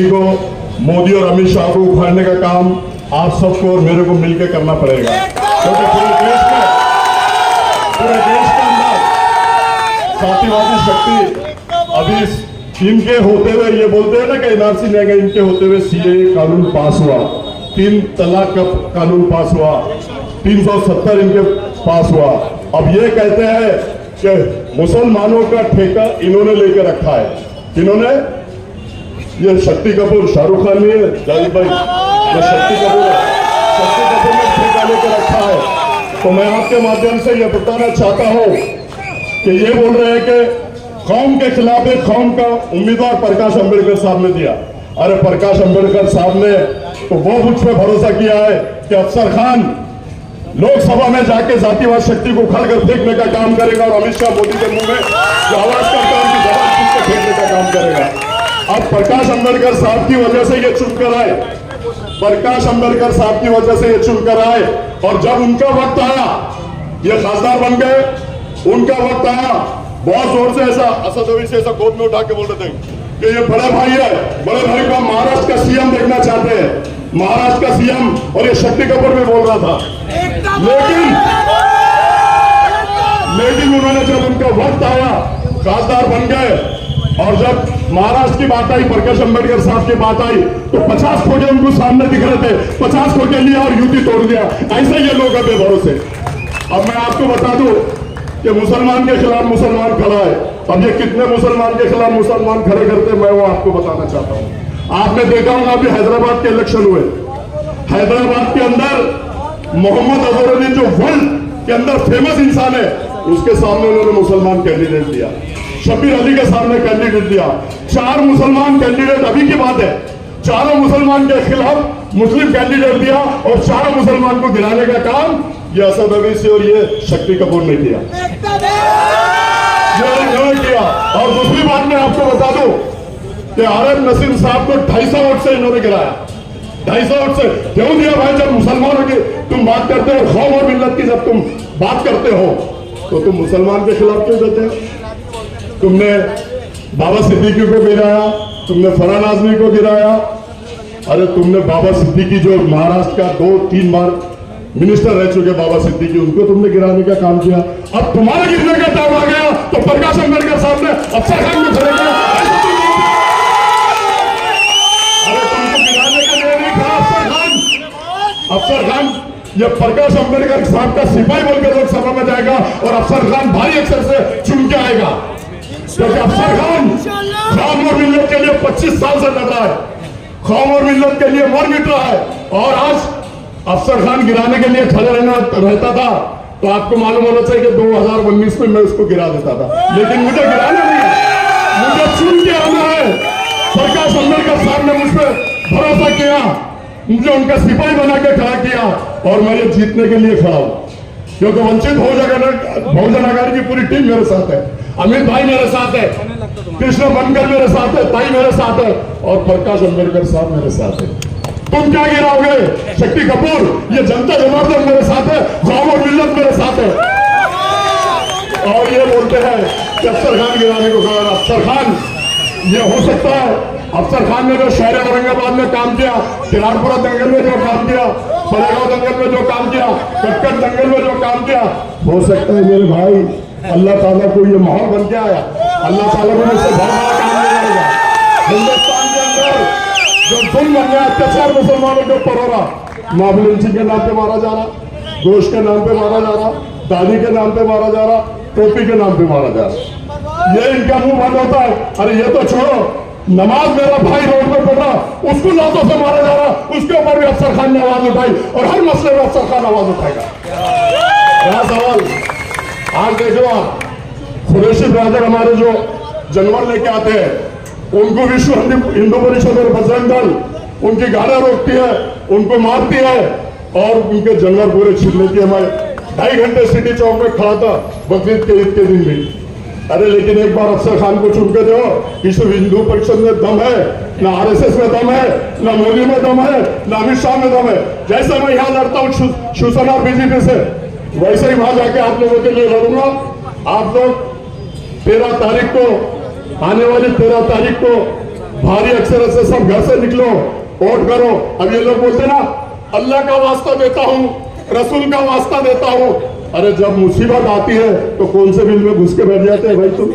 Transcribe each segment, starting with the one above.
को मोदी और अमित शाह को उखाड़ने का काम आप सबको और मेरे को मिलकर करना पड़ेगा, क्योंकि पूरे देश के अंदर साथीवादी शक्ति अभी इनके होते हुए ये बोलते हैं ना कि एनआरसी नहीं गए, इनके होते हुए सीए कानून पास हुआ, 3 तलाक का कानून पास हुआ, 370 इनके पास हुआ। अब ये कहते हैं कि मुसलमानों का ठेका इन्होंने लेकर रखा है। इन्होंने ये शक्ति कपूर, शाहरुख खान नहीं है जाहिद भाई, ये शक्ति कपूर ने ठेका लेकर रखा है। तो मैं आपके माध्यम से ये बताना चाहता हूं कि ये बोल रहे हैं कि कौम के खिलाफ एक कौम का उम्मीदवार प्रकाश अंबेडकर साहब ने दिया। अरे प्रकाश अंबेडकर साहब ने तो वो मुझ पर भरोसा किया है कि अफसर खान लोकसभा में जाके जातिवाद शक्ति को उखाड़ कर फेंकने का काम करेगा और अमित शाह मोदी के मुंह में जो आवाज करता है उनकी जबान खींच के फेंकने का काम करेगा। अब प्रकाश अंबेडकर साहब की वजह से ये चुनकर आए, प्रकाश अंबेडकर साहब की वजह से ये चुनकर आए, और जब उनका वक्त आया ये खासदार बन गए, उनका वक्त आया बहुत जोर से ऐसा असदवी से ऐसा गोद में उठा के बोल रहे थे कि ये बड़े भाई है, बड़े भाई को महाराष्ट्र का सीएम देखना चाहते हैं, महाराष्ट्र का सीएम। और ये शक्ति कपूर भी बोल रहा था, लेकिन उन्होंने जब उनका वक्त आया खासदार बन गए, और जब महाराष्ट्र की बात आई, प्रकाश अंबेडकर साहब की बात आई, तो 50 खोटे उनको सामने दिख रहे थे, 50 खोटे लिया और युति तोड़ दिया। ऐसे ये लोग अपने भरोसे। अब मैं आपको बता दूं कि मुसलमान के खिलाफ मुसलमान खड़ा है। अब ये कितने मुसलमान के खिलाफ मुसलमान खड़े करते मैं वो आपको बताना चाहता हूं। आपने देखा होगा अभी हैदराबाद के इलेक्शन हुए, हैदराबाद के अंदर मोहम्मद अजहरुद्दीन जो वर्ल्ड के अंदर फेमस इंसान है, उसके सामने उन्होंने मुसलमान कैंडिडेट दिया, शब्बीर अली के सामने कैंडिडेट दिया। 4 मुसलमान कैंडिडेट, अभी की बात है, चारों मुसलमान के खिलाफ मुस्लिम कैंडिडेट दिया और चारों मुसलमान को गिराने का काम ये असद अवैसी और ये शक्ति कपूर ने किया, किया। और दूसरी बात मैं आपको बता दूं कि आरएफ नसीम साहब को 250 वोट से इन्होंने गिराया, 250 वोट से। क्यों दिया भाई? जब मुसलमानों की तुम बात करते हो, कौम और मिल्लत की जब तुम बात करते हो, तो तुम मुसलमान के खिलाफ क्यों देते हो? तुमने बाबा सिद्दीकी को गिराया, तुमने फरहान आजमी को गिराया। अरे तुमने बाबा सिद्दीकी जो महाराष्ट्र का 2-3 बार मिनिस्टर रह चुके बाबा सिद्दीकी, उनको तुमने गिराने का काम किया। अब तुम्हारा गिरने का टाइम आ गया तो प्रकाश अंबेडकर साहब ने अफसर खान को खड़े किया। अरे तुमको गिराने के लिए नहीं था अफसर खान। अफसर खान ये प्रकाश अंबेडकर साहब का सिपाही बोलकर लोकसभा में जाएगा और अफसर खान भारी अक्षर से चुन के आएगा, क्योंकि अफसर खान कौम और मिल्लत के लिए 25 साल से लड़ रहा है, कौम और मिल्लत के लिए मर मिट रहा है। और आज अफसर खान गिराने के लिए खड़े रहता था तो आपको मालूम होना चाहिए कि 2019 में मैं उसको गिरा देता था, लेकिन मुझे गिराना नहीं, मुझे चुन के आना है। प्रकाश अंबेडकर साहब ने मुझ पर भरोसा किया, मुझे उनका सिपाही बना के खड़ा किया और मैं ये जीतने के लिए खड़ा हूं, क्योंकि वंचित बहुजन आघाड़ी की पूरी टीम मेरे साथ है, अमित भाई मेरे साथ है, कृष्ण बनकर मेरे साथ है, ताई मेरे साथ है और प्रकाश अंबेडकर साहब मेरे साथ है। तुम क्या गिराओगे? शक्ति कपूर, ये जनता जनार्दन मेरे साथ है, कौम और मिल्लत मेरे साथ है। और ये बोलते हैं कि अफसर खान गिराने को कहा। अफसर खान ये हो सकता है, अफसर खान ने जो शहर औरंगाबाद में काम किया, किरारपुरा दंगल में जो काम किया, परेगांव दंगल में जो काम किया, कटकट दंगल में जो काम किया, हो सकता है मेरे भाई अल्लाह ताला को ये माहौल बन के आया, अल्लाह ताला को इससे बहुत बड़ा काम मिलेगा। हिंदुस्तान के अंदर जो जुल्म बन गया, अत्याचार मुसलमानों के ऊपर हो रहा, मामूली के नाम पे मारा जा रहा, गोश्त के नाम पे मारा जा रहा, दादी के नाम पे मारा जा रहा, टोपी के नाम पे मारा जा रहा, ये इनका मुंह बंद होता है। अरे ये तो छोड़ो, नमाज मेरा भाई रोड में पढ़ रहा, उसको लातों से मारा जा रहा, उसके ऊपर भी अफसर खान ने आवाज उठाई और हर मसले में अफसर खान आवाज उठाएगा। क्या सवाल? आज देख लो आप, कुरैशी ब्रदर हमारे जो जानवर लेके आते हैं, उनको विश्व हिंदू परिषद और बजरंग दल उनकी गाड़ियां रोकती है, उनको मारती है और उनके जानवर पूरे छीन लेती है। मैं 2.5 घंटे सिटी चौक में खड़ा था बकरीद के ईद के दिन भी। अरे लेकिन एक बार अफसर खान को चुन के दो, विश्व हिंदू परिषद में दम है, ना आरएसएस में दम है, ना मोदी में दम है, ना अमित शाह में दम है। जैसे मैं यहाँ लड़ता हूँ शिवसेना बीजेपी से, वैसे ही वहां जाके आप लोगों के लिए लड़ूंगा। आप लोग 13 तारीख को, आने वाली 13 तारीख को भारी अक्षर से सब घर से निकलो, वोट करो। अब ये लोग बोलते ना अल्लाह का वास्ता देता हूँ, रसूल का वास्ता देता हूँ। अरे जब मुसीबत आती है तो कौन से बिल में घुस के बैठ जाते हैं भाई तुम?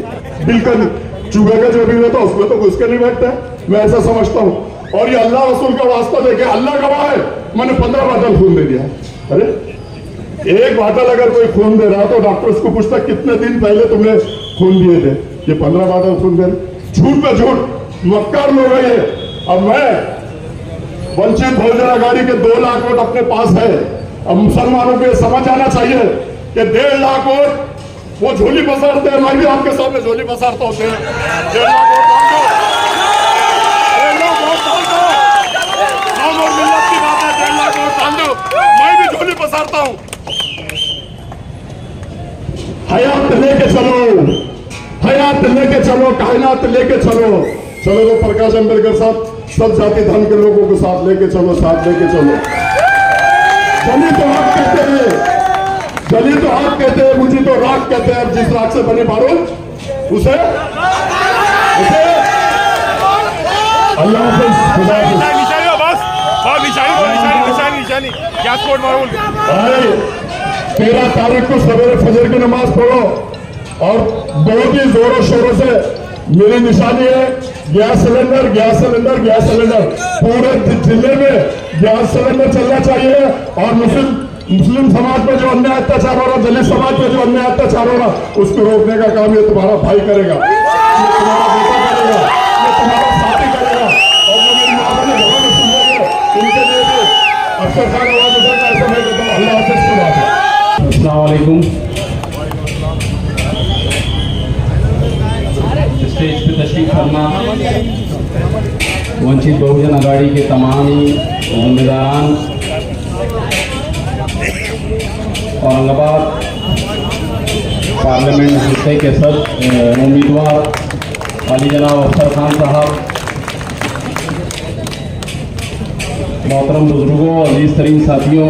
बिल का चूहे का जो बिल होता है उसमें तो घुस के नहीं बैठते, मैं ऐसा समझता हूँ। और ये अल्लाह रसूल का वास्ता देके, अल्लाह गवाह है, मैंने 15 बाटल खून दे दिया। अरे एक बाटल अगर कोई खून दे रहा तो डॉक्टर उसको पूछता कितने दिन पहले तुमने खून दिए थे? ये 15 बाटल खून दे रहे। झूठ पे झूठ, मक्कार लोग है ये। अब मैं वंचित बहुजन आघाड़ी के 2 लाख वोट अपने पास है। अब मुसलमानों को समझ आना चाहिए कि 1.5 लाख वोट वो झोली पसारते हैं, मैं भी आपके सामने झोली पसारता होते हैं। 1.5 लाख वोट डाल दो, 1.5 लाख वोट डाल दो, नाम और मिल्लत की बात है। 1.5 लाख वोट डाल दो, मैं भी झोली पसारता हूँ। हयात लेके चलो, हयात लेके चलो, कायनात लेके चलो। चलो तो प्रकाश अंबेडकर साहब सब जाति धर्म के लोगों को साथ लेके चलो, साथ लेके चलो। जली तो हक कहते हैं, जली तो हक कहते हैं, मुझे तो राख कहते हैं। जिस राख से बने बारूद उसे अल्लाह हाफिज़, खुदा हाफिज़। 13 तारीख को सवेरे फजर की नमाज पढ़ो और बहुत ही जोरों शोरों से मेरी निशानी है gas cylinder, gas cylinder, gas cylinder. पूरे जिले में गैस सिलेंडर चलना चाहिए। और मुस्लिम समाज पे जो अन्याय अत्याचार हो रहा, दलित समाज पे जो अन्याय अत्याचार हो रहा, उसको रोकने का काम ये तुम्हारा भाई करेगा, ये तुम्हारा बेटा करेगा, ये तुम्हारा साथी करेगा। और जो मेरी माता ने घरों में सुनेंगे उनके लिए भी अफसर खान आवाज उठाकर ऐसा मैं कहता हूँ। अल्लाह हाफिज़, खुदा हाफिज़। अस्सलाम वालेकुम। स्टेज पे तशरीफ फरमा वंचित बहुजन आघाड़ी के तमाम जिम्मेदारान, औरंगाबाद पार्लियामेंट हिस्से के सब उम्मीदवार, अली जनाब अफसर खान साहब, मोहतरम बुजुर्गों, अजीज तरीन साथियों,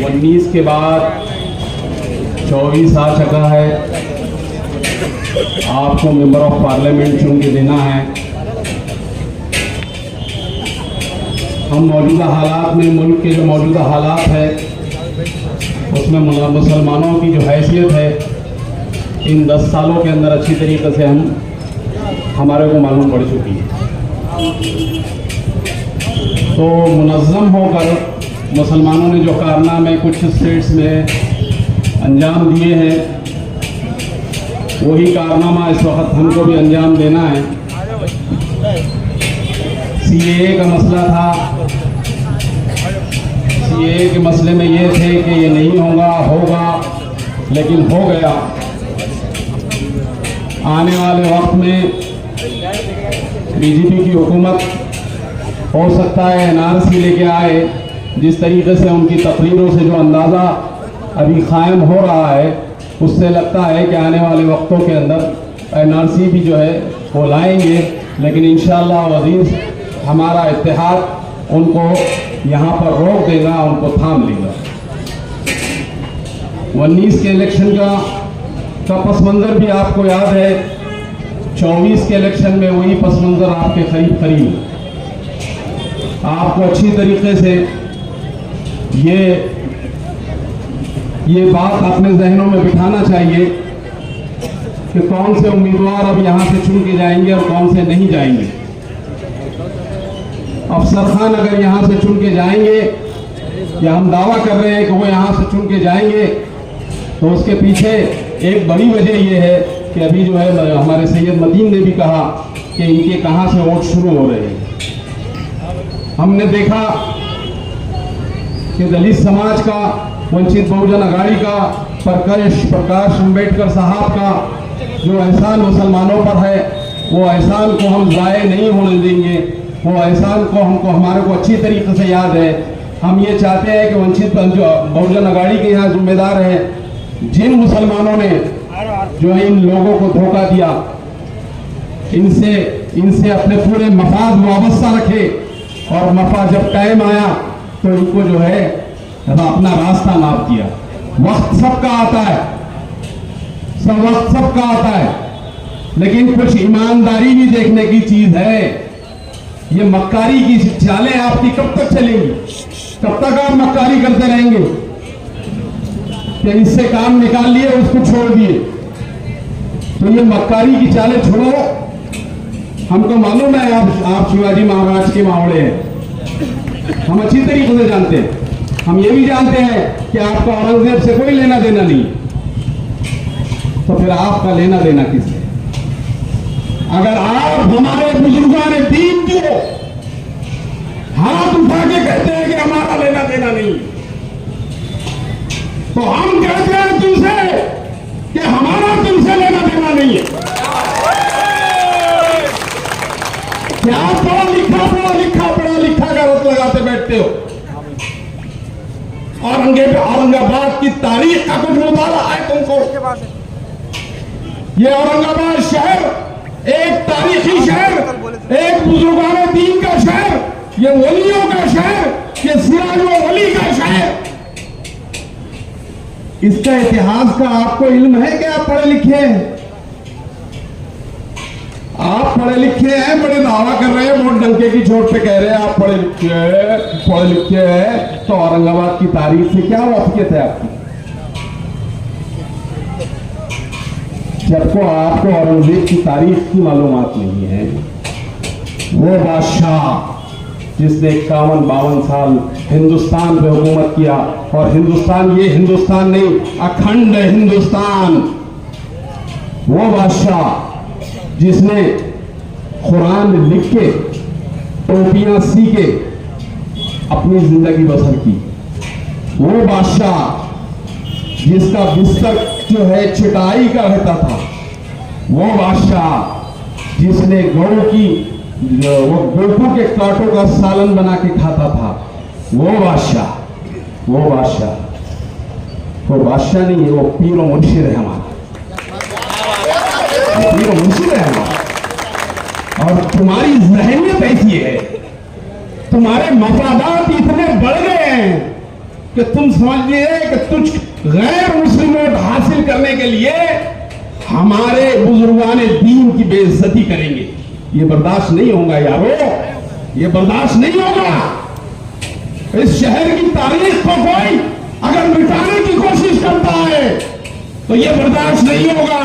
19 के बाद 24 आ चुका है। आपको मेंबर ऑफ पार्लियामेंट चुन के देना है। हम मौजूदा हालात में, मुल्क के जो मौजूदा हालात है उसमें मुसलमानों की जो हैसियत है इन 10 सालों के अंदर अच्छी तरीके से हमारे को मालूम पड़ चुकी है। तो मुनज़्ज़म होकर मुसलमानों ने जो कारनामे कुछ स्टेट्स में अंजाम दिए हैं, वही कारनामा इस वक्त हमको भी अंजाम देना है। सीएए का मसला था, सीएए के मसले में ये थे कि ये नहीं होगा, लेकिन हो गया। आने वाले वक्त में बीजेपी की हुकूमत हो सकता है एनआरसी लेके आए। जिस तरीके से उनकी तकरीरों से जो अंदाज़ा अभी कायम हो रहा है, उससे लगता है कि आने वाले वक्तों के अंदर एनआरसी भी जो है वो लाएंगे। लेकिन इंशाअल्लाह अज़ीज़ हमारा इत्तेहाद उनको यहाँ पर रोक देगा, उनको थाम लेगा। 19 के इलेक्शन का पस मंज़र भी आपको याद है। 24 के इलेक्शन में वही पस मंज़र आपके करीब आपको अच्छी तरीके से ये बात अपने जहनों में बिठाना चाहिए कि कौन से उम्मीदवार अब यहाँ से चुन के जाएंगे और कौन से नहीं जाएंगे। अफसर खान अगर यहाँ से चुन के जाएंगे, या हम दावा कर रहे हैं कि वो यहाँ से चुन के जाएंगे, तो उसके पीछे एक बड़ी वजह ये है कि अभी जो है हमारे सैयद मदीन ने भी कहा कि इनके कहाँ से वोट शुरू हो रहे हैं। हमने देखा कि दलित समाज का, वंचित बहुजन आघाड़ी का, प्रकाश अंबेडकर साहब का जो एहसान मुसलमानों पर है, वो एहसान को हम ज़ाये नहीं होने देंगे। वो एहसान को हमारे को अच्छी तरीके से याद है। हम ये चाहते हैं कि वंचित बहुजन आघाड़ी के यहाँ जिम्मेदार हैं, जिन मुसलमानों ने जो इन लोगों को धोखा दिया, इनसे अपने पूरे मफाद वाबस्ता रखे, और मफा जब टाइम आया तो इनको जो है अपना रास्ता नाप दिया। वक्त सबका आता है, सब वक्त सबका आता है, लेकिन कुछ ईमानदारी भी देखने की चीज है। ये मक्कारी की चालें आपकी कब तक चलेंगी? कब तक आप मक्कारी करते रहेंगे कि इससे काम निकाल लिए उसको छोड़ दिए? तो ये मक्कारी की चालें छोड़ो। हमको मालूम है आप शिवाजी महाराज के मावड़े हैं, हम अच्छी तरीके से जानते हैं। हम ये भी जानते हैं कि आपका औरंगजेब से कोई लेना देना नहीं, तो फिर आपका लेना देना किससे? अगर आप हमारे बुजुर्गान दीन को हाथ उठा के कहते हैं कि हमारा लेना देना नहीं, तो हम कहते हैं तुमसे कि हमारा तुमसे लेना देना नहीं है। क्या पढ़ा लिखा का रोक लगाते बैठते हो? औरंगाबाद की तारीख का कुछ मुताला है तुमको? ये औरंगाबाद शहर एक तारीखी शहर, एक बुजुर्गाने दीन का शहर, ये वलियों का शहर, ये सिराजो वली का शहर। इसका इतिहास का आपको इल्म है? क्या आप पढ़े लिखे हैं? आप पढ़े लिखे हैं, बड़े दावा कर रहे हैं, वोट डंके की चोट पे कह रहे हैं आप पढ़े लिखे हैं। तो औरंगाबाद की तारीख से क्या वाकियत है आपकी? जब को आपको औरंगजेब की तारीख की मालूमात नहीं है, वो बादशाह जिसने 51-52 साल हिंदुस्तान पे हुकूमत किया, और हिंदुस्तान ये हिंदुस्तान नहीं, अखंड हिंदुस्तान, वो बादशाह जिसने कुरान लिख के टोपियां सी के अपनी जिंदगी बसर की, वो बादशाह जिसका बिस्तर जो है चटाई का रहता था, वो बादशाह जिसने गौ के कांटों का सालन बना के खाता था, वो बादशाह नहीं है, वो पीरो मुर्शिद है हमारा, पीरो मुर्शिद है हमारा। और तुम्हारी ज़हनियत ऐसी है, तुम्हारे मफादात इतने बढ़ गए हैं कि तुम समझ लिए कि तुझ गैर मुस्लिम वोट हासिल करने के लिए हमारे बुजुर्गाने दीन की बेइज्जती करेंगे। ये बर्दाश्त नहीं होगा यारो, ये बर्दाश्त नहीं होगा। इस शहर की तारीख को कोई अगर मिटाने की कोशिश करता है तो ये बर्दाश्त नहीं होगा।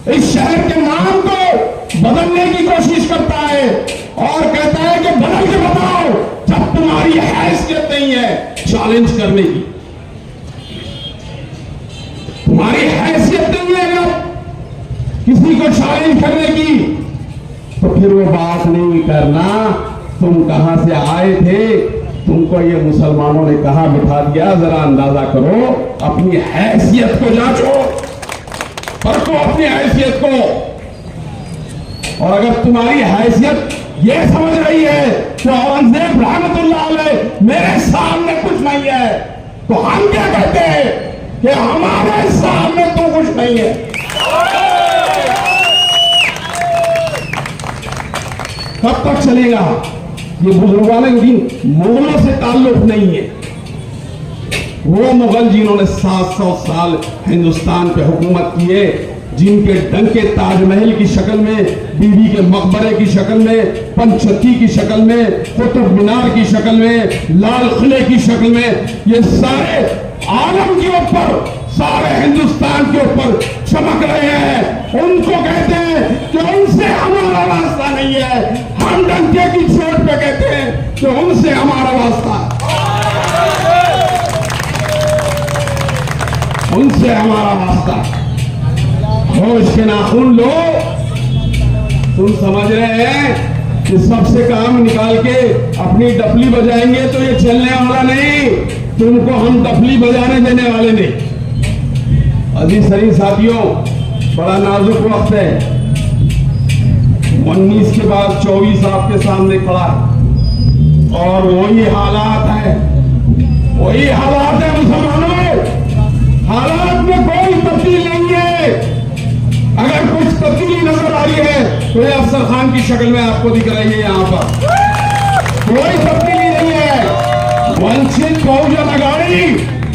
इस शहर के नाम को बदलने की कोशिश करता है और कहता है कि बदल के बताओ, जब तुम्हारी हैसियत नहीं है चैलेंज करने की, तुम्हारी हैसियत नहीं है जब किसी को चैलेंज करने की, तो फिर वो बात नहीं करना। तुम कहां से आए थे? तुमको ये मुसलमानों ने कहां बिठा दिया? जरा अंदाजा करो, अपनी हैसियत को जांचो, परखो अपनी हैसियत को। और अगर तुम्हारी हैसियत ये समझ रही है कि औरंगजेब रहमतुल्लाह अलैह मेरे सामने कुछ नहीं है, तो हम क्या कहते हैं कि हमारे सामने तो कुछ नहीं है। कब तक चलेगा ये बुजुर्गाने दीन? मुगलों से ताल्लुक नहीं है। वो मुगल जिन्होंने 700 साल हिंदुस्तान पे हुकूमत की है, जिनके डंके ताजमहल की शक्ल में, बीबी के मकबरे की शक्ल में, पंचतखी की शक्ल में, कुतुब मीनार की शक्ल में, लाल किले की शक्ल में, ये सारे आलम के ऊपर, सारे हिंदुस्तान के ऊपर चमक रहे हैं। उनको कहते हैं कि उनसे हमारा वास्ता नहीं है। हम डंके की चोट पे कहते हैं कि उनसे हमारा वास्ता, उनसे हमारा वास्ता। होश के नाखून लो। तुम समझ रहे हैं कि सबसे काम निकाल के अपनी डफली बजाएंगे तो ये चलने वाला नहीं। तुमको हम डफली बजाने देने वाले नहीं। अजीज सरीन साथियों, बड़ा नाजुक वक्त है। 19 के बाद 24 आपके सामने खड़ा है और वही हालात है, वही हालात है मुसलमानों। हालात में कोई तब्दीली नहीं है। अगर कुछ तब्दीली नजर आ रही है तो ये अफसर खान की शक्ल में आपको दिख रही है। यहाँ पर कोई तब्दीली नहीं है। वंचित बहुजन अघाड़ी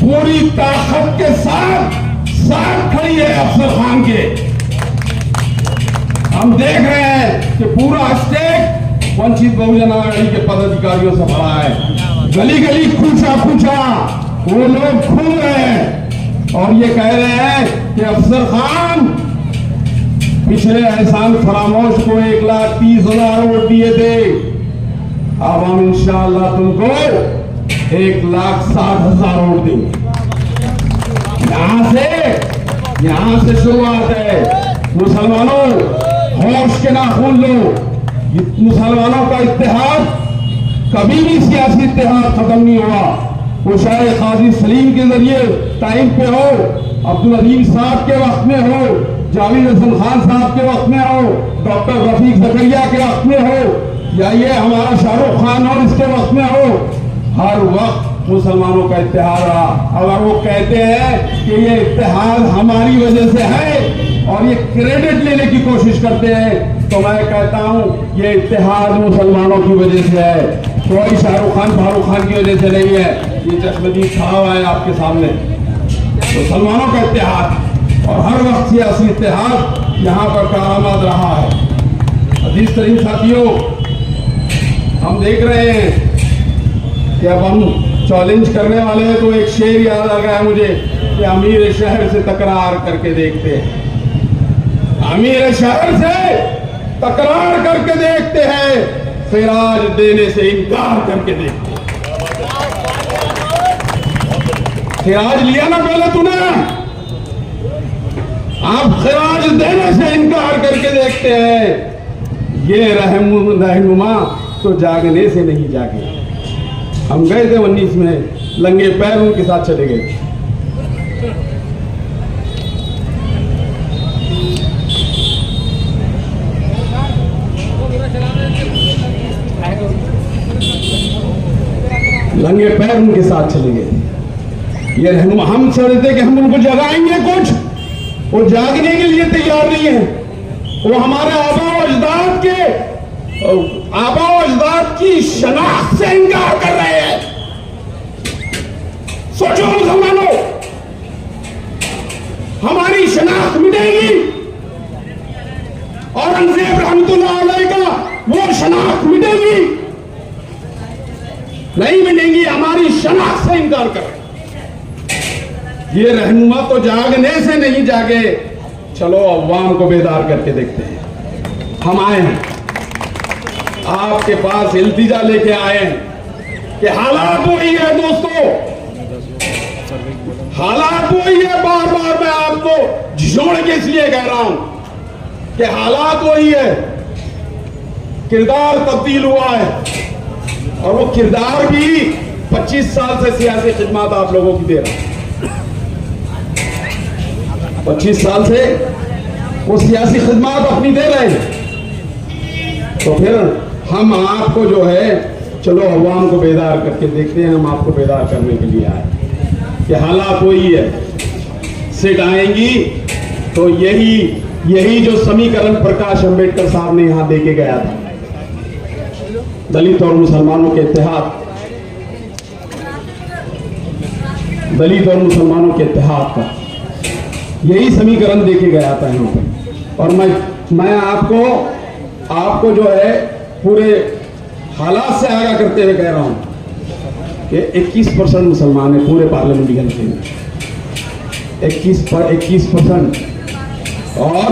पूरी ताकत के साथ साथ खड़ी है अफसर खान के। हम देख रहे हैं कि पूरा स्टेट वंचित बहुजन आघाड़ी के पदाधिकारियों से भरा है। गली गली खूंचा खूंचा वो लोग घूम रहे हैं और ये कह रहे हैं कि अफसर खान पिछले एहसान फरामोश को 1,30,000 वोट दिए थे, अब हम इंशाअल्लाह तुमको 1,60,000 वोट देंगे। यहां से शुरुआत है। मुसलमानों होश के नाखून लो। मुसलमानों का इत्तेहाद कभी भी सियासी इत्तेहाद खत्म नहीं हुआ। वो शायद काजी सलीम के जरिए टाइम पे हो, अब्दुल अजीम साहब के वक्त में हो, जावेद हसन खान साहब के वक्त में हो, डॉक्टर रफीक जकरिया के वक्त में हो, या ये हमारा शाहरुख खान और इसके वक्त में हो, हर वक्त मुसलमानों का इत्तेहाद रहा। अगर वो कहते हैं कि ये इत्तेहाद हमारी वजह से है और ये क्रेडिट लेने की कोशिश करते हैं, तो मैं कहता हूं ये इत्तेहाद मुसलमानों की वजह से है, कोई शाहरुख खान फारूक खान की वजह से नहीं है। ये चश्मदीद छाव है आपके सामने, मुसलमानों का इत्तेहाद और हर वक्त सियासी इत्तेहाद यहाँ पर कारआमद रहा है। अजीज तरीन साथियों, हम देख रहे हैं कि अब हम चैलेंज करने वाले हैं, तो एक शेर याद आ गया मुझे कि अमीर शहर से तकरार करके देखते हैं। अमीर शहर से तकरार करके देखते हैं, खिराज देने से इनकार करके देखते हैं। खिराज लिया ना पहले तूने, आप खिराज देने से इनकार करके देखते हैं। ये रहनुमा तो जागने से नहीं जागे। हम गए थे 19 में, लंगे पैर उनके साथ चले गए। लंगे पैर उनके साथ चले गए। ये रहनुमा, हम समझते कि हम उनको जगाएंगे कुछ, वो जागने के लिए तैयार नहीं है। वो हमारे आबा अजदाद की शनाख्त से इनकार कर रहे हैं। सोचो मुसलमानों, हमारी शनाख्त मिटेगी, औरंगजेब रहमतुल्लाह अलैह का वो शनाख्त मिटेगी? नहीं मिलेंगी। हमारी शनाख्त से इनकार कर रहे। ये रहनुमा तो जागने से नहीं जागे। चलो अवाम को बेदार करके देखते हैं। हम आए हैं आपके पास, इल्तिजा लेके आए हैं कि हालात वही है दोस्तों, हालात वही है। बार बार मैं आपको झिझोड़ के इसलिए कह रहा हूं कि हालात वही है, किरदार तब्दील हुआ है और वो किरदार भी 25 साल से सियासी खिदमत आप लोगों की दे रहा है। 25 साल से वो सियासी खिदमत अपनी दे रहे हैं, तो फिर हम आपको जो है, चलो अवाम को बेदार करके देखते हैं। हम आपको बेदार करने के लिए आए कि हालात वही है। सीट आएंगी तो यही जो समीकरण प्रकाश अंबेडकर साहब ने यहां देके गया था, दलित और मुसलमानों के इत्तेहाद, दलित और मुसलमानों के इत्तेहाद का यही समीकरण देके गया था यहाँ पर। और मैं आपको जो है पूरे हालात से आगाह करते हुए कह रहा हूं कि 21% मुसलमान है पूरे पार्लियामेंट हल्के में, 21%। और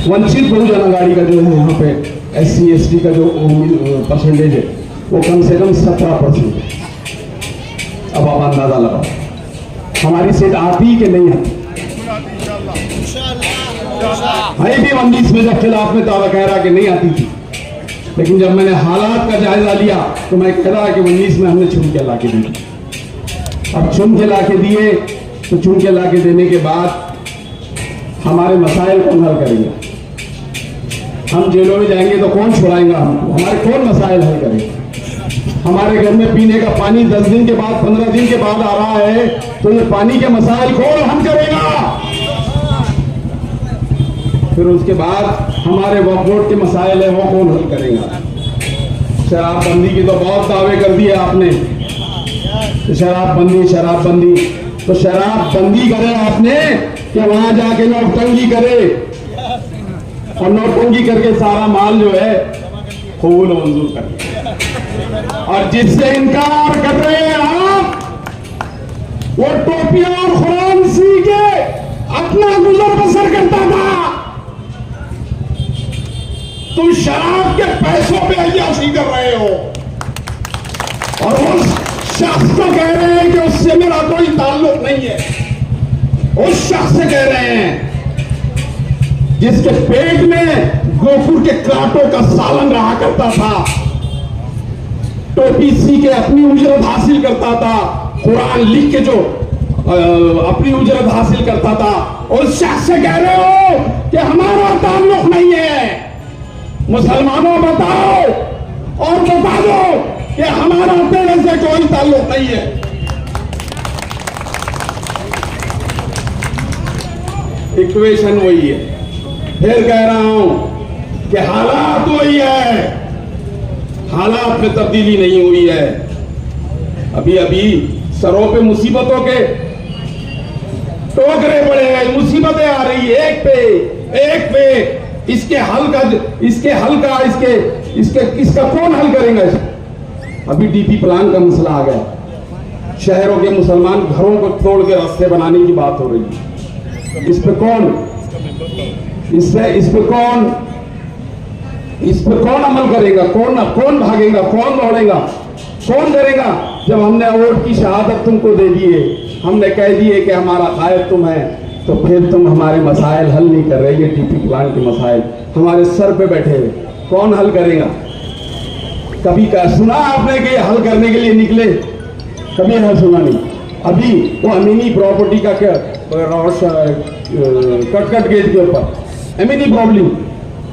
वंचित बहुजन आघाड़ी का जो है यहाँ पे SC ST का जो परसेंटेज है वो कम से कम 17% है। अब आप अंदाजा लगाओ हमारी सीट आती कि नहीं आती। मैं भी 19 में जब खिलाफ में दावा कह रहा कि नहीं आती थी, लेकिन जब मैंने हालात का जायजा लिया तो मैं कह रहा कि 19 में हमने चुन के ला के दी। अब चुन के ला के दिए तो चुन के ला के देने के बाद हमारे मसाइल कौन हल करेंगे? हम जेलों में जाएंगे तो कौन छुड़ाएंगा हमको? हमारे कौन मसाइल हल करेंगे? हमारे घर में पीने का पानी 10 दिन के बाद 15 दिन के बाद आ रहा है, तो ये पानी के मसाइल कौन हल करेगा? फिर उसके बाद हमारे वक्फ बोर्ड के मसाइल है वो कौन हल करेगा? शराबबंदी की तो बहुत दावे कर दिए आपने, शराबबंदी। तो तो शराब बंदी करे आपने कि वहां जाके नौटंकी करे, और नौटंकी करके सारा माल जो है फूल मंजूर कर। और जिससे इनकार कर रहे हैं आप, वो टोपियां और कुरान सी के अपना गुजर बसर करता था, तुम शराब के पैसों पे अय्याशी कर रहे हो। और उस शख्स को कह रहे हैं कि उससे मेरा कोई ताल्लुक नहीं है, उस शख्स से कह रहे हैं जिसके पेट में गोकुर के कांटों का सालन रहा करता था, टोपी सी के अपनी उजरत हासिल करता था, कुरान लिख के जो अपनी उजरत हासिल करता था, उस शख्स से कह रहे हो कि हमारा ताल्लुक नहीं है। मुसलमानों बताओ और बता दो कि हमारा तेरे से कोई ताल्लुक नहीं है। इक्वेशन वही है। फिर कह रहा हूं कि हालात वही है, हालात में तब्दीली नहीं हुई है। अभी अभी सरों पे मुसीबतों के टोकरे पड़े हैं, मुसीबतें आ रही है एक पे। इसके हल का इसका कौन हल करेगा? अभी डीपी प्लान का मसला आ गया, शहरों के मुसलमान घरों को तोड़ के रास्ते बनाने की बात हो रही है। इस पे कौन अमल करेगा? कौन भागेगा? कौन दौड़ेगा? कौन करेगा? जब हमने वोट की शहादत तुमको दे दिए, हमने कह दिए कि हमारा कायद तुम है, तो फिर तुम हमारे मसाइल हल नहीं कर रहे। ये डीपी प्लान के मसाइल हमारे सर पे बैठे हुए, कौन हल करेगा? कभी सुना आपने कि हल करने के लिए निकले? कभी हल सुना नहीं। अभी वो अमीनी प्रॉपर्टी का क्या कटकट गेट के ऊपर अमीनी प्रॉब्लम,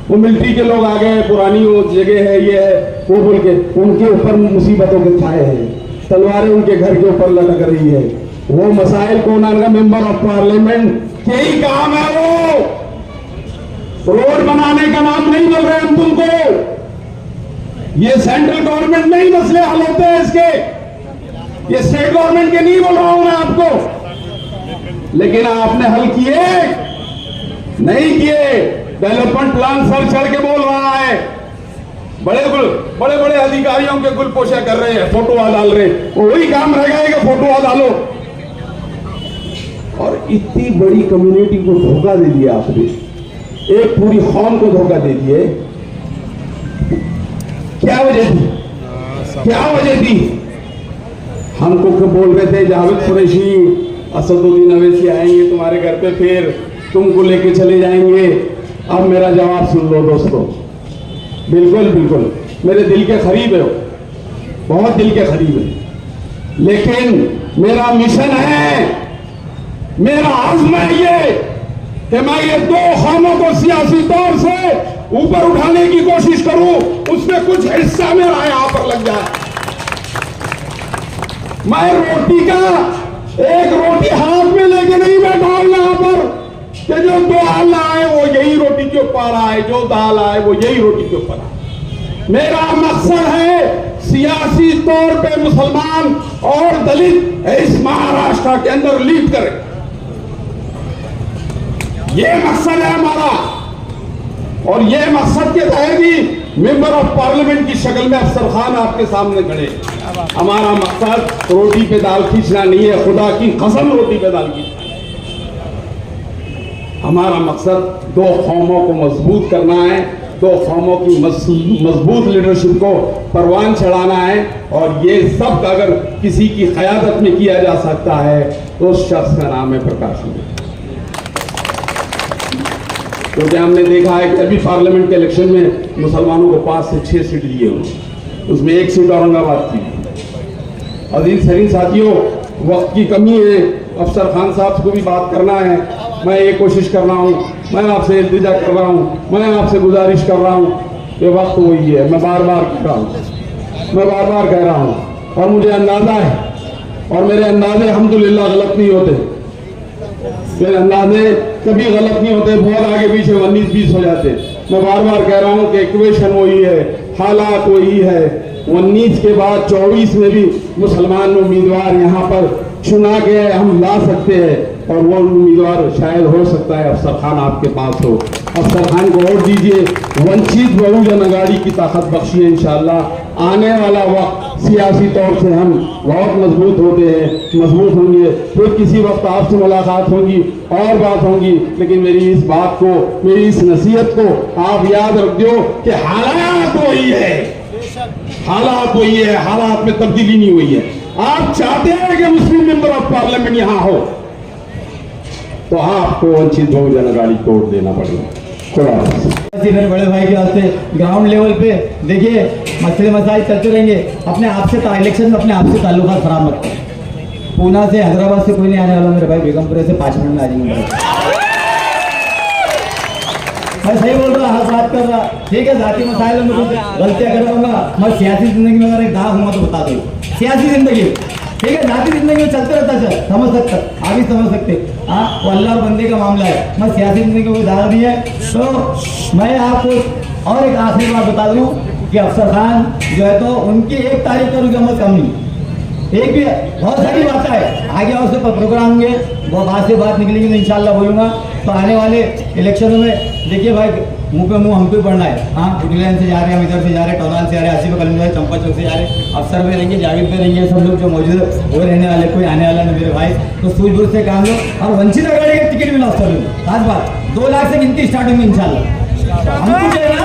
वो मिलिट्री के लोग आ गए, पुरानी वो जगह है, ये है, वो बोल के उनके ऊपर मुसीबतों के छाए हैं, तलवारें उनके घर के ऊपर लटक रही है। वो मसाइल को उनका मेंबर ऑफ पार्लियामेंट यही काम है। वो रोड बनाने का नाम नहीं बोल रहे हम तुमको, ये सेंट्रल गवर्नमेंट में ही मसले हल होते हैं इसके, ये स्टेट गवर्नमेंट के नहीं बोल रहा हूं मैं आपको। लेकिन आपने हल किए नहीं किए। डेवलपमेंट प्लान सर चढ़ के बोल रहा है, बड़े अधिकारियों के गुलपोशा कर रहे हैं, फोटो डाल रहे, वही काम रह गया कि फोटो डालो। और इतनी बड़ी कम्युनिटी को धोखा दे दिया आपने, एक पूरी कौम को धोखा दे दिए। क्या वजह थी? हमको बोल रहे थे जावेद कुरैशी, असदुद्दीन अवैसी आएंगे तुम्हारे घर पे, फिर तुमको लेके चले जाएंगे। अब मेरा जवाब सुन लो दोस्तों, बिल्कुल मेरे दिल के करीब है, बहुत दिल के करीब है। लेकिन मेरा मिशन है, मेरा आज़्म है ये कि मैं ये दो खानों को सियासी तौर से ऊपर उठाने की कोशिश करूं, उसमें कुछ हिस्सा मेरा यहां पर लग जाए। मैं एक रोटी हाथ में लेके नहीं बैठा हूं यहां पर कि जो दाल आए वो यही रोटी के ऊपर आए, जो दाल आए वो यही रोटी के ऊपर आए। मेरा मकसद है सियासी तौर पे मुसलमान और दलित इस महाराष्ट्र के अंदर लीड करें, ये मकसद है हमारा। और ये मकसद के तहत ही मेंबर ऑफ पार्लियामेंट की शक्ल में अफसर खान आपके सामने खड़े। हमारा मकसद रोटी पे दाल खींचना नहीं है, खुदा की कसम रोटी पे दाल खींचना। हमारा मकसद दो कौमों को मजबूत करना है, दो कौमों की मजबूत लीडरशिप को परवान चढ़ाना है। और ये सब अगर किसी की क़यादत में किया जा सकता है तो उस शख्स का नाम है प्रकाश दुबे। क्योंकि हमने देखा है कि अभी पार्लियामेंट के इलेक्शन में मुसलमानों को 5 से 6 सीट दिए उन्होंने, उसमें 1 सीट औरंगाबाद की। और इन सभी साथियों, वक्त की कमी है, अफसर खान साहब को भी बात करना है। मैं ये कोशिश कर रहा हूँ, मैं आपसे इल्तिजा कर रहा हूँ, मैं आपसे गुजारिश कर रहा हूँ, ये वक्त वही है। मैं बार बार कह रहा हूँ और मुझे अंदाजा है, और मेरे अंदाजे अल्हम्दुलिल्लाह गलत नहीं होते, मेरे अंदाजे कभी गलत नहीं होते, बहुत आगे पीछे 19-20 हो जाते। मैं बार बार कह रहा हूँ कि इक्वेशन वही है, हालात वही है। 19 के बाद 24 में भी मुसलमान उम्मीदवार यहाँ पर चुना के हम ला सकते हैं और वो उम्मीदवार शायद हो सकता है अफसर खान आपके पास हो। अफसर खान को वोट दीजिए, वंचित बहुजन अघाड़ी की ताकत बख्शिए। इंशाल्लाह आने वाला वक्त सियासी तौर से हम बहुत मजबूत मजबूत होंगे। फिर किसी वक्त आपसे मुलाकात होगी और बात होगी, लेकिन मेरी इस बात को, मेरी इस नसीहत को आप याद रख दो कि हालात वही है, हालात वही है, हालात में तब्दीली नहीं हुई है। आप चाहते हैं कि मुस्लिम मेंबर ऑफ पार्लियामेंट यहां हो, तो आपको वंचित बहुजन अघाड़ी को वोट देना पड़ेगा। मेरे बड़े भाई के वास्ते ग्राउंड लेवल पे देखिए मसले मसाइल चलते रहेंगे। अपने आप से इलेक्शन में अपने आप से ताल्लुकात खराब मत करें। पूना से हैदराबाद से कोई नहीं आने वाला मेरे भाई, बेगमपुरे से 5 मिनट में आ जाएंगे। मैं सही बोल रहा, हर बात कर रहा, ठीक है। जाति मसाइल में कुछ गलतियां कर रहूंगा, मैं सियासी जिंदगी में अगर एक दाग हूँ तो बता दो। सियासी जिंदगी ठीक है, जाति जिंदगी में चलते रहता है, समझ सकता, आप भी समझ सकते। हाँ, वो अल्लाह और बंदे का मामला है। मैं सियासी जिंदगी में कोई दाग नहीं है। तो मैं आपको और एक आखिरी बात बता दूं कि अफसर खान जो है तो उनकी 1 तारीख का रुझान कम नहीं, एक भी बहुत सारी बातें है आगे और से प्रोग्राम होंगे, वो बात से बात निकलेंगी तो इंशाल्लाह बोलूँगा। तो आने वाले इलेक्शनों में देखिए भाई, मुंह पे मुंह हमको ही पढ़ना है। हाँ, पुटी लाइन से जा रहे हैं, हम इधर से जा रहे हैं, टोनाल से आ रहे हैं, आसिफ कलम से, चंपा चौक से जा रहे हैं, अफसर भी रहेंगे, जावेद भी रहेंगे, सब लोग जो मौजूद है वो रहने वाले, कोई आने वाला नहीं मेरे भाई। तो सूझबूझ से काम लो और वंचित अघाड़ी का टिकट मिला अफसर में। खास बात 2 लाख से गिनती स्टार्ट होंगी इंशाल्लाह। हमको जो है ना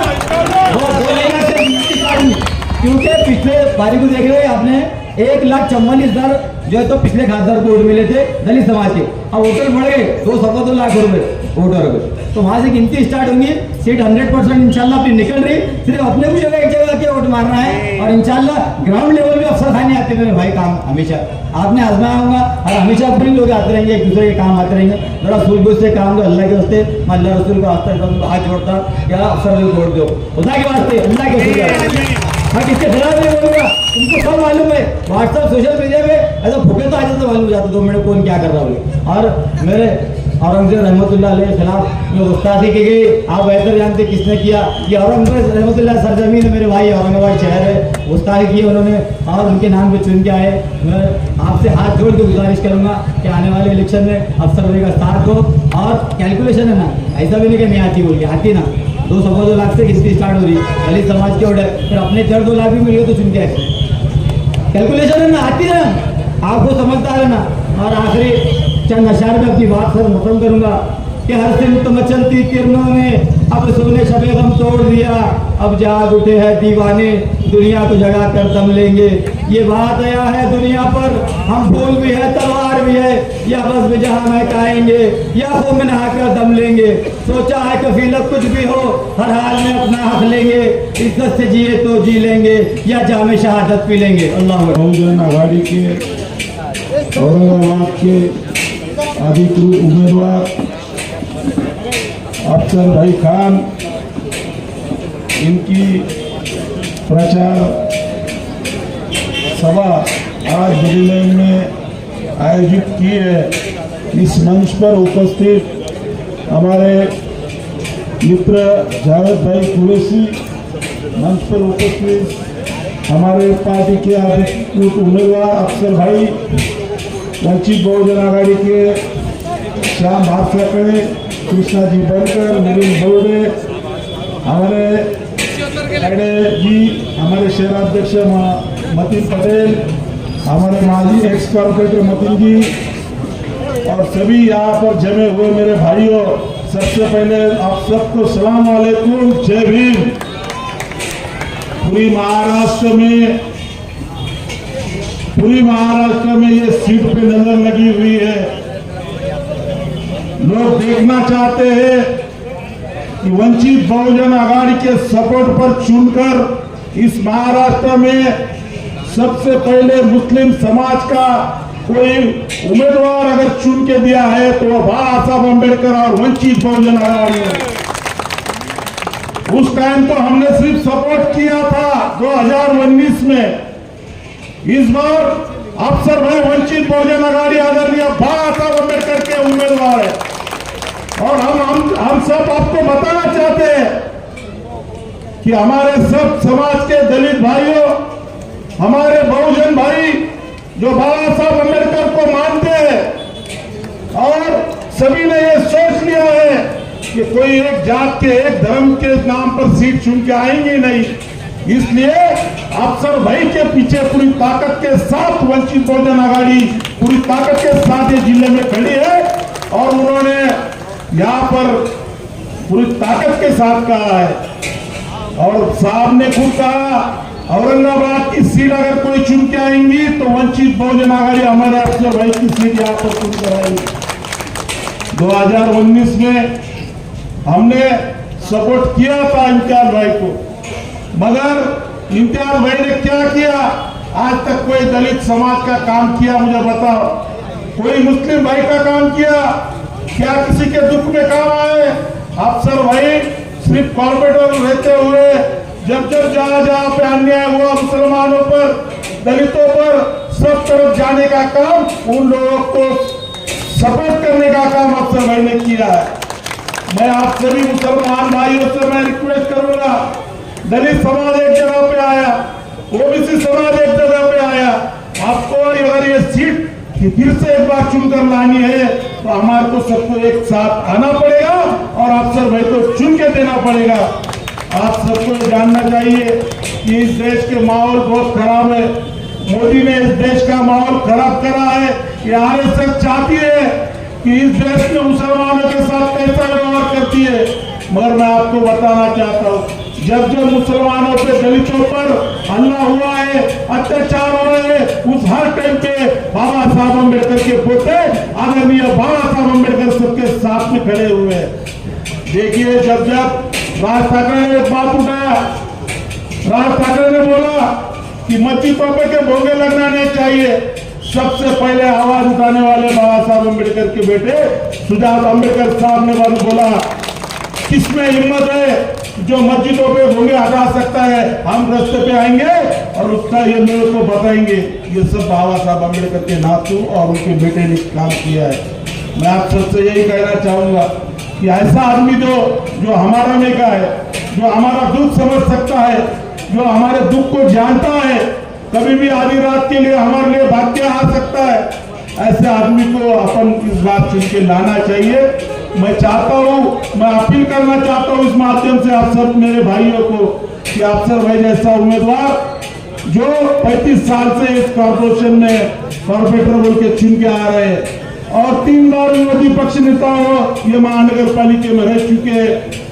वो 2 लाख से गिनती स्टार्ट होंगी, क्योंकि पिछले बारी को देख रहे हैं आपने 1,44,000 जो है तो पिछले खासदार को वोट मिले थे दलित समाज के। अब वोटर बढ़ गए 2 लाख रुपए वोटर को, तो वहां से गिनती स्टार्ट होंगी। सीट 100% इंशाल्लाह अपनी निकल रही, सिर्फ अपने को जगह एक जगह के वोट मारना है और इंशाल्लाह ग्राउंड लेवल में अफसर खाने आते मेरे भाई काम हमेशा आपने आजमाया होगा और हमेशा अपने लोग आते रहेंगे, एक दूसरे के काम आते रहेंगे। थोड़ा सूझबूझ से काम दो अल्लाह के वास्ते, मैं अल्लाह रसूल का वास्ता हाथ जोड़ता या अफसर लोग वोट दो खुदा के वास्ते, अल्लाह के। मैं किसके खिलाफ नहीं बोलूंगा, उनको सब मालूम है। व्हाट्सएप सोशल मीडिया पे ऐसा भूखे तो आ जाते मालूम हो जाता 2 मिनट कौन क्या कर रहा है। और मेरे औरंगजेब रहमतुल्लाह अलैह के खिलाफ जो गुस्ताखी की गई, आप बेहतर जानते किसने किया। ये औरंगजेब रहमतुल्लाह सरजमीन मेरे भाई औरंगाबाद शहर है, गुस्ताखी की उन्होंने और उनके नाम पे चुन के आए। मैं आपसे हाथ जोड़ के गुजारिश करूंगा कि आने वाले इलेक्शन में अफसर भाई का साथ दो। और कैलकुलेशन है ना, ऐसा भी नहीं कि नहीं आती बोल के, आती ना। 2 लाख से गिनती स्टार्ट हो रही, दलित समाज के ऑर्डर, फिर अपने 2 लाख भी मिल गए तो चुन के आए। कैलकुलेशन है ना, आती है ना, आपको समझदार है ना। और आखिरी चंद अशार में अपनी बात सर खत्म करूंगा कि हर सिमत मचलती किरणों ने अब सोने शबे गम तोड़ दिया, अब जाग उठे हैं दीवाने, दुनिया को जगा कर दम लेंगे। ये बात आया है दुनिया पर, हम फूल भी है तलवार भी है, या बस भी जहाँ महकाएंगे या वो में नहाकर दम लेंगे। सोचा है कफीलत कुछ भी हो, हर हाल में अपना हक लेंगे, इज्जत से जिए तो जी लेंगे या जामे शहादत पी लेंगे। अल्लाह बहुजन अघाड़ी के औरंगाबाद के अधिकृत उम्मीदवार अफसर भाई खान, इनकी प्रचार सभा आज दिल्ली में आयोजित की है। इस मंच पर उपस्थित हमारे मित्र जावेद भाई कुरैशी, मंच पर उपस्थित हमारे पार्टी के अधिकृत उम्मीदवार अफसर भाई, वंचित बहुजन अघाड़ी के श्याम भास्कर, कृष्णा जी बनकर, नवीन बोर्डे, हमारे जी, हमारे शहराध्यक्ष मतीन पटेल, हमारे माजी एक्स कॉर्पोरेटर मतीन जी और सभी यहाँ पर जमे हुए मेरे भाइयों, सबसे पहले आप सबको सलाम वालेकुम, जय भीम। पूरी महाराष्ट्र में ये सीट पे नजर लगी हुई है। लोग देखना चाहते हैं कि वंचित बहुजन अघाड़ी के सपोर्ट पर चुनकर इस महाराष्ट्र में सबसे पहले मुस्लिम समाज का कोई उम्मीदवार अगर चुन के दिया है तो वो बाबा साहब अम्बेडकर और वंचित बहुजन अघाड़ी है। उस टाइम तो हमने सिर्फ सपोर्ट किया था 2019 में। इस बार अफसर भाई वंचित बहुजन अघाड़ी आदरणीय बाबा साहब अम्बेडकर के उम्मीदवार है और हम सब आपको बताना चाहते हैं कि हमारे सब समाज के दलित भाइयों, हमारे बहुजन भाई जो बाबा साहब अम्बेडकर को मानते हैं और सभी ने ये सोच लिया है कि कोई एक जात के एक धर्म के नाम पर सीट चुन के आएंगे नहीं, इसलिए अफसर भाई के पीछे पूरी ताकत के साथ वंचित बहुजन आघाड़ी पूरी ताकत के साथ ये जिले में खड़ी है और उन्होंने यहाँ पर पूरी ताकत के साथ कहा है और साहब ने खुद कहा औरंगाबाद की सीट अगर कोई चुन के आएंगी तो वंचित बहुजन आघाड़ी हमारे अफसर भाई की सीट यहाँ पर चुन कर आएंगी। 2019 में हमने सपोर्ट किया था इम्तियाज भाई को, मगर इम्तियाज भाई ने क्या किया? आज तक कोई दलित समाज का काम किया मुझे बताओ? कोई मुस्लिम भाई का काम किया? क्या किसी के दुख में काम आए? अफसर भाई सिर्फ कॉर्पोरेटर रहते हुए जब जहां पे अन्याय हुआ मुसलमानों पर, दलितों पर, सब तरफ जाने का काम, उन लोगों को सपोर्ट करने का काम अफसर भाई ने किया है। मैं आप सभी मुसलमान भाइयों से मैं रिक्वेस्ट करूंगा, दलित समाज एक जगह पे आया, ओबीसी समाज एक जगह पे आया, आपको अगर ये सीट फिर से एक बार चुनकर लानी है तो हमारे को सबको एक साथ आना पड़ेगा और अफसर भाई को चुन के देना पड़ेगा। आप सबको जानना चाहिए कि इस देश के माहौल बहुत खराब है। मोदी ने इस देश का माहौल खराब करा है। ये आरएसएस चाहती है कि इस देश में मुसलमानों के साथ कैसा व्यवहार करती है, मगर मैं आपको बताना चाहता हूँ, जब जब मुसलमानों पे, दलितों पर हमला हुआ है, अत्याचार हुआ है, उस हर टाइम पे बाबा साहब अम्बेडकर के पोते आदरणीय बाबा साहब अम्बेडकर सबके साथ में खड़े हुए हैं। देखिए, जब जब राज ठाकरे ने एक बात उठाया, राज ठाकरे ने बोला कि मस्जिदों पे के भोगे लगना नहीं चाहिए, सबसे पहले आवाज उठाने वाले बाबा साहब अम्बेडकर के बेटे सुजात अम्बेडकर साहब ने बोला, किसमें हिम्मत है जो मस्जिदों पे भोंगे हटा सकता है, हम रास्ते पे आएंगे और उसका ये लोगों को बताएंगे। ये सब बाबा साहब अम्बेडकर के नातू और उनके बेटे ने काम किया है। मैं आप सबसे यही कहना चाहूंगा कि ऐसा आदमी जो हमारा नेता है, जो हमारा दुख समझ सकता है, जो हमारे दुख को जानता है, कभी भी आधी रात के लिए हमारे लिए भाग के आ सकता है, ऐसे आदमी को अपन इस बात चुन के लाना चाहिए। मैं चाहता हूँ, मैं अपील करना चाहता हूँ इस माध्यम से आप सब मेरे भाइयों को कि अफसर भाई जैसा उम्मीदवार जो 35 साल से इस कॉर्पोरेशन में कॉर्पोरेटर बोल के चुन के आ रहे हैं और 3 बार विरोधी पक्ष नेता हो ये महानगर पालिका में रह चुके,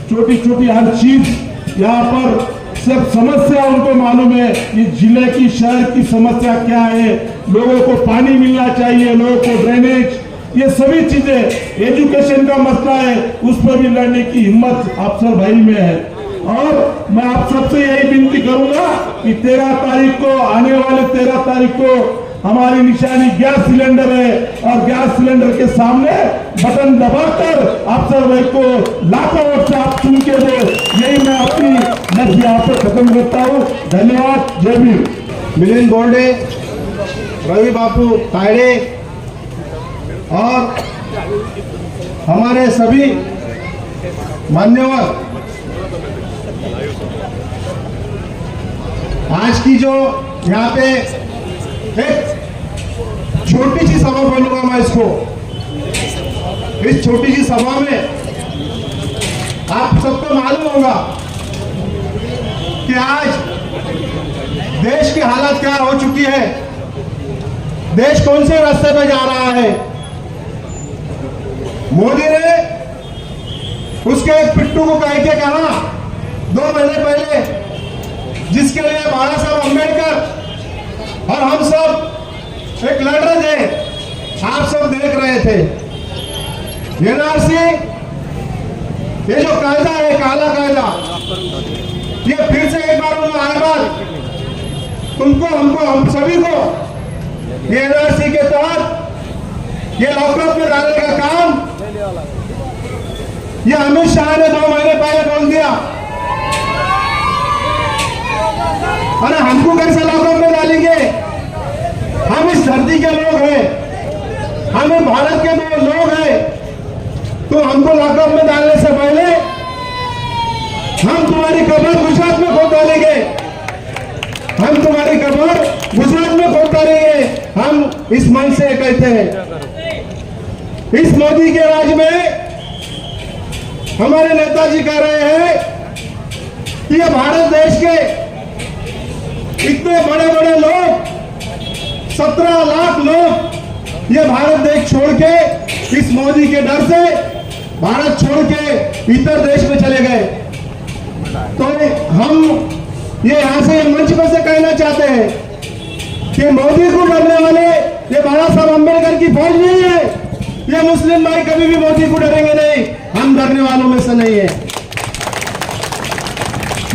छोटी छोटी हर चीज यहाँ पर सब समस्या उनको मालूम है। इस जिले की, शहर की समस्या क्या है, लोगों को पानी मिलना चाहिए, लोगों को ड्रेनेज, ये सभी चीजें, एजुकेशन का मसला है, उस पर भी लड़ने की हिम्मत अफसर भाई में है। और मैं आप सबसे यही विनती करूंगा कि 13 तारीख को, आने वाले 13 तारीख को हमारी निशानी गैस सिलेंडर है और गैस सिलेंडर के सामने बटन दबाकर अफसर भाई को लाखों वोट से आप चुन के दो, यही मैं अपनी नज़र यहाँ पर खत्म करता हूँ। धन्यवाद। जय भीम। मिलिंद बोर्डे, रवि बापू तायड़े और हमारे सभी मान्यवर, आज की जो यहाँ पे एक छोटी सी सभा बोलूंगा मैं इसको, इस छोटी सी सभा में आप सबको मालूम होगा कि आज देश की हालत क्या हो चुकी है, देश कौन से रास्ते पे जा रहा है। मोदी ने उसके एक पिट्टू को कह के कहा 2 महीने पहले, जिसके लिए बाबा साहब अम्बेडकर और हम सब एक लड़ रहे थे, आप सब देख रहे थे। एनआरसी, ये जो कायदा है, काला कायदा, ये फिर से एक बार आए बाद तुमको, हमको, हम सभी को ये एनआरसी के तहत ये लॉकअप में डालने का काम ये अमित शाह ने 2 महीने पहले बोल दिया। अरे हमको कैसे लॉकअप में डालेंगे? हम इस धरती के लोग हैं, हम भारत के 2 लोग हैं, तो हमको लॉकअप में डालने से पहले हम तुम्हारी कब्र गुजरात में खोद डालेंगे, हम तुम्हारी कब्र गुजरात में खोद डालेंगे, हम इस मंच से कहते हैं, इस मोदी के राज में हमारे नेताजी कह रहे हैं कि ये भारत देश के इतने बड़े बड़े लोग, 17 लाख लोग ये भारत देश छोड़ के, इस मोदी के डर से भारत छोड़ के इतर देश में चले गए। तो हम ये यहां से मंच पर से कहना चाहते हैं कि मोदी को डरने वाले ये बाबा साहब अम्बेडकर की फौज नहीं है। ये मुस्लिम भाई कभी भी मोदी को डरेंगे नहीं, हम डरने वालों में से नहीं है।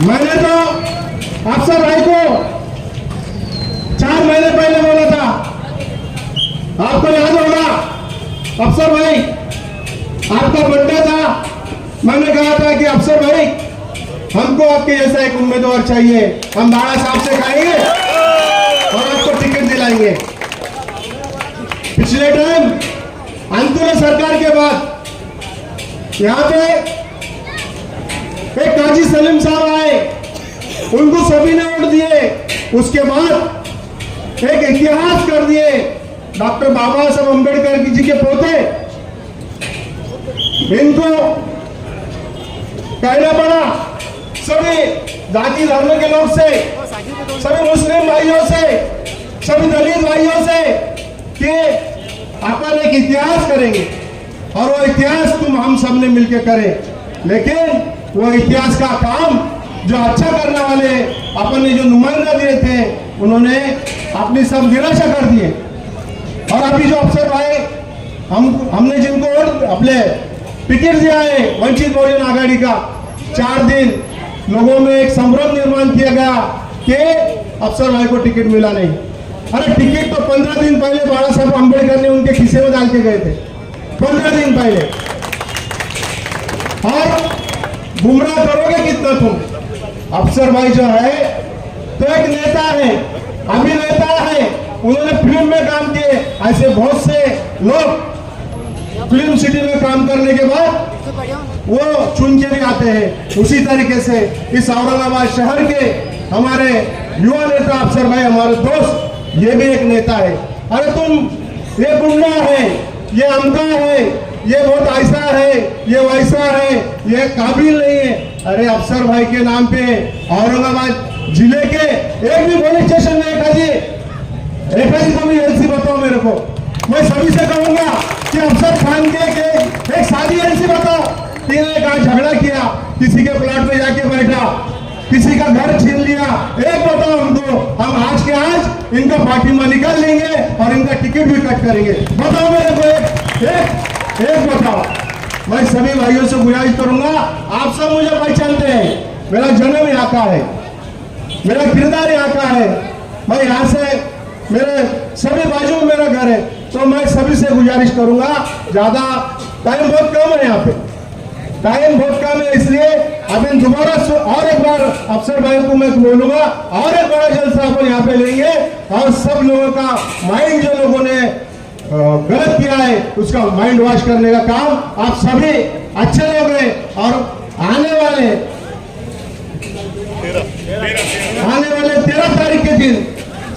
मैंने तो अफसर भाई को 4 महीने पहले बोला था, आपको याद होगा अफसर भाई, आपका बर्थडे था, मैंने कहा था कि अफसर भाई हमको आपके जैसा एक उम्मीदवार चाहिए, हम बाबा साहब से कहेंगे और आपको टिकट दिलाएंगे। पिछले टाइम अंतुल सरकार के बाद यहाँ पे एक काजी सलीम साहब आए, उनको सभी ने वोट दिए। उसके बाद एक इतिहास कर दिए, डॉक्टर बाबा साहब अम्बेडकर जी के पोते, इनको कहना पड़ा सभी जाति धर्म के लोग से, सभी मुस्लिम भाइयों से, सभी दलित भाइयों से कि अपन एक इतिहास करेंगे और वो इतिहास तुम हम सब ने मिलकर करें। लेकिन वो इतिहास का काम जो अच्छा करने वाले अपन ने जो नुमाइंदा दिए थे, उन्होंने अपनी सब निराशा कर दिए। और अभी जो अफसर भाई हमने जिनको अपने टिकट दिया है वंचित बहुजन आघाड़ी का, 4 दिन लोगों में एक संभ्रम निर्माण किया गया कि अफसर भाई को टिकट मिला नहीं। अरे टिकट तो 15 दिन पहले बाबा साहब अम्बेडकर ने उनके खिस्से में डाल के गए थे, 15 दिन पहले। और गुमराह करोगे कितना तुम? अफसर भाई जो है तो एक नेता है, अभिनेता है, उन्होंने फिल्म में काम किए। ऐसे बहुत से लोग फिल्म सिटी में काम करने के बाद वो चुन के भी आते हैं। उसी तरीके से इस औरंगाबाद शहर के हमारे युवा नेता अफसर भाई, हमारे दोस्त, ये भी एक नेता है। अरे तुम ये गुंडा है, ये अमका है, ये बहुत ऐसा है, ये वैसा है, ये काबिल नहीं है। अरे अफसर भाई के नाम पे औरंगाबाद जिले के एक भी पुलिस स्टेशन में एक को भी एलसी बताओ मेरे को। मैं सभी से कहूंगा कि अफसर खान के एक शादी एलसी बताओ। 3 ने कहा झगड़ा किया, किसी के प्लाट पे जाके बैठा, किसी का घर छीन लिया, एक बताओ हमको। हम आज के आज इनका फातिमा निकाल लेंगे और इनका टिकट भी कट करेंगे। बताओ मेरे को एक बताओ। मैं सभी भाइयों से गुजारिश करूंगा, आप सब मुझे पहचानते हैं, मेरा जन्म यहाँ का है, मेरा किरदार यहाँ का है, मैं यहाँ से, मेरे सभी बाजू में मेरा घर है। तो मैं सभी से गुजारिश करूंगा, ज्यादा टाइम बहुत कम है यहाँ पे, टाइम बहुत कम है, इसलिए अभी दोबारा और एक बार अफसर भाई को मैं बोलूंगा और एक बड़ा जलसा अपन यहाँ पे लेंगे और सब लोगों का माइंड, जो लोगों ने गलत किया है उसका माइंड वॉश करने का काम आप सभी अच्छे लोग हैं। और आने वाले 13 तारीख के दिन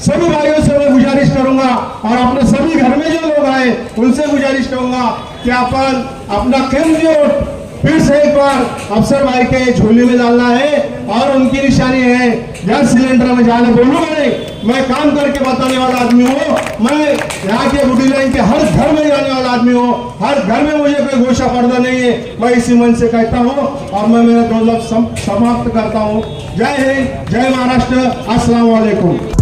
सभी भाइयों से मैं गुजारिश करूंगा और अपने सभी घर में जो लोग आए उनसे गुजारिश करूंगा कि अपन अपना कीमती वोट फिर से एक बार अफसर भाई के झोली में डालना है। और उनकी निशानी है गैस सिलेंडर में जाने बोलूंगा नहीं, मैं काम करके बताने वाला आदमी हूँ। मैं यहाँ के बुढ़ी लाइन के हर घर में जाने वाला आदमी हूँ, हर घर में मुझे कोई गोशा पर्दा नहीं है। मैं इसी मन से कहता हूँ और मैं मेरा 2 लफ्ज़ समाप्त करता हूँ। जय हिंद, जय महाराष्ट्र, अस्सलाम वालेकुम।